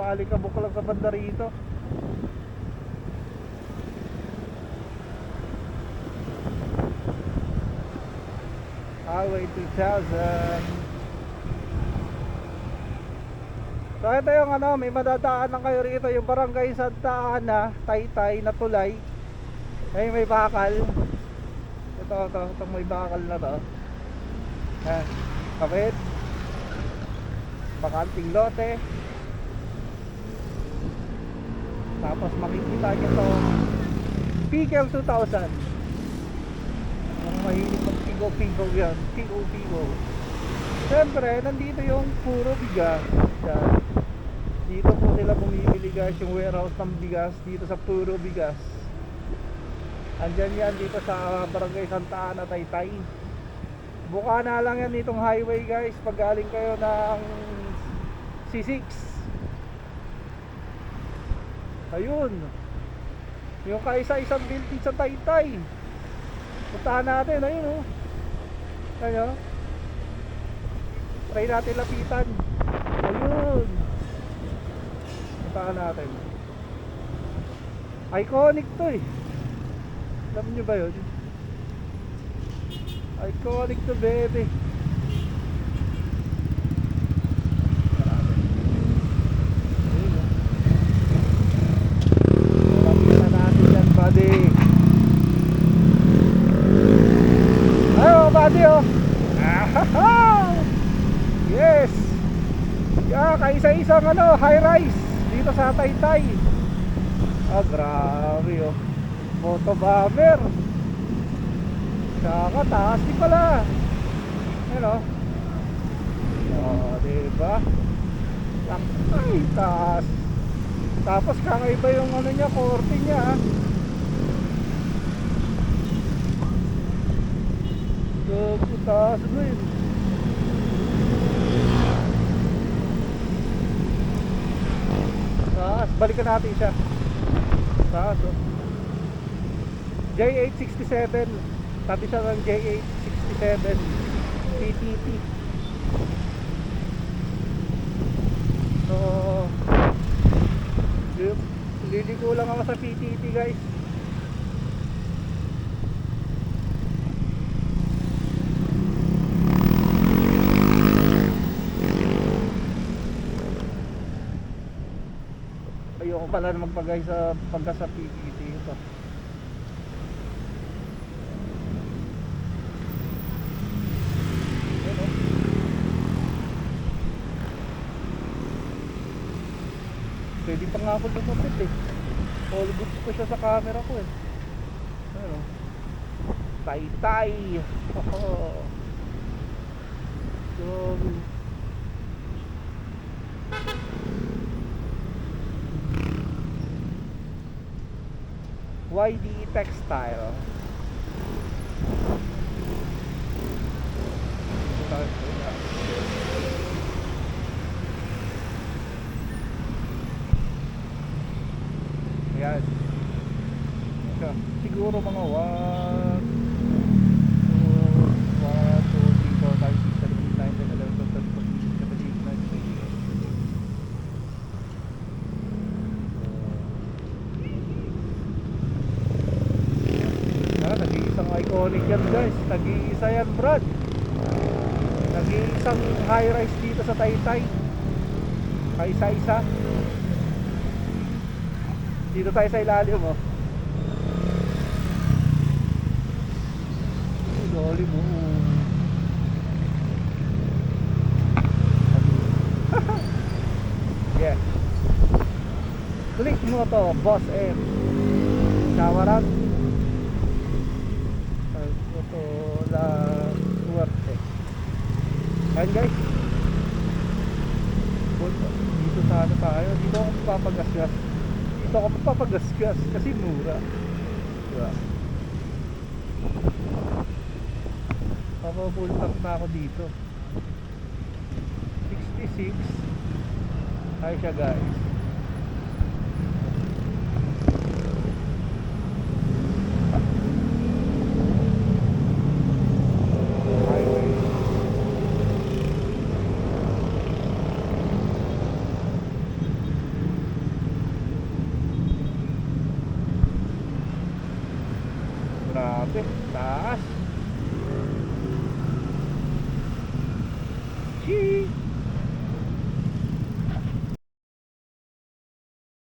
alikabok lang sa banda rito. Highway 2000. So ito yung ano, may madadaanan kayo rito, yung Barangay Santa Ana, Taytay na tulay. Ay, may bakal. Itong may bakal na to. Yan, kapit. Bakanting lote. Tapos makikita nyo to Pigel 2000. Ang mahilig mag-pigo-pigo yan, pigo-pigo. Siyempre, nandito yung puro bigas. Yan. Dito po sila bumibili guys, yung warehouse ng bigas dito sa puro bigas. Andyan yan dito sa Barangay Santa Ana, Taytay. Buka na lang yan itong highway guys, pag galing kayo ng C6. Ayun, yung kaisa-isang building sa Taytay. Puntahan natin, ayun oh. Ayun, try natin lapitan. Ayun, puntahan natin. Iconic to eh. Alam nyo ba yun? Iconic to baby. Lapitan natin yan buddy. Ayo buddy oh. Yes. Yeah, kaisa-isang ano, high rise dito sa Taytay. Ah, grabe oh. Moto bomber. Saka taas din pala. Ano? Oh, diba? Ay, taas. Tapos kakaiba yung ano niya, korte niya ha. Taas din. Taas, balikan natin siya. Taas oh. J867. Tabi siya ng J867 PTT. So liliko lang ako sa PTT guys. Ayoko pala na magpagay sa pagka sa PTT ito. Pwede pa nga ako lumapit eh. All goods ko siya sa camera ko eh. Ano? Taytay. So YDE Textile. Ayan. Siguro mga 1, 2, 3, 4, 5, 6, 7, 8, 9, 10, 11, 12, 13, 14, 15, 16, 17, 18, 19, 20. Nag-iisang iconic yan guys. Nag-iisa yan Brad. Nag-iisang high rise dito sa Taytay. Kaisa-isa. Dito tayo sa ilalim oh. Ilalim mo. Yeah. Click mo to, Boss M. Kawaran. Ito la suerte. Ayan guys. Dito sana tayo. Dito ako papagasgas. Dito ako papagasgas kasi mura. Diba? Papapultang na ako dito. 66. Ay siya guys. Grabe, taas.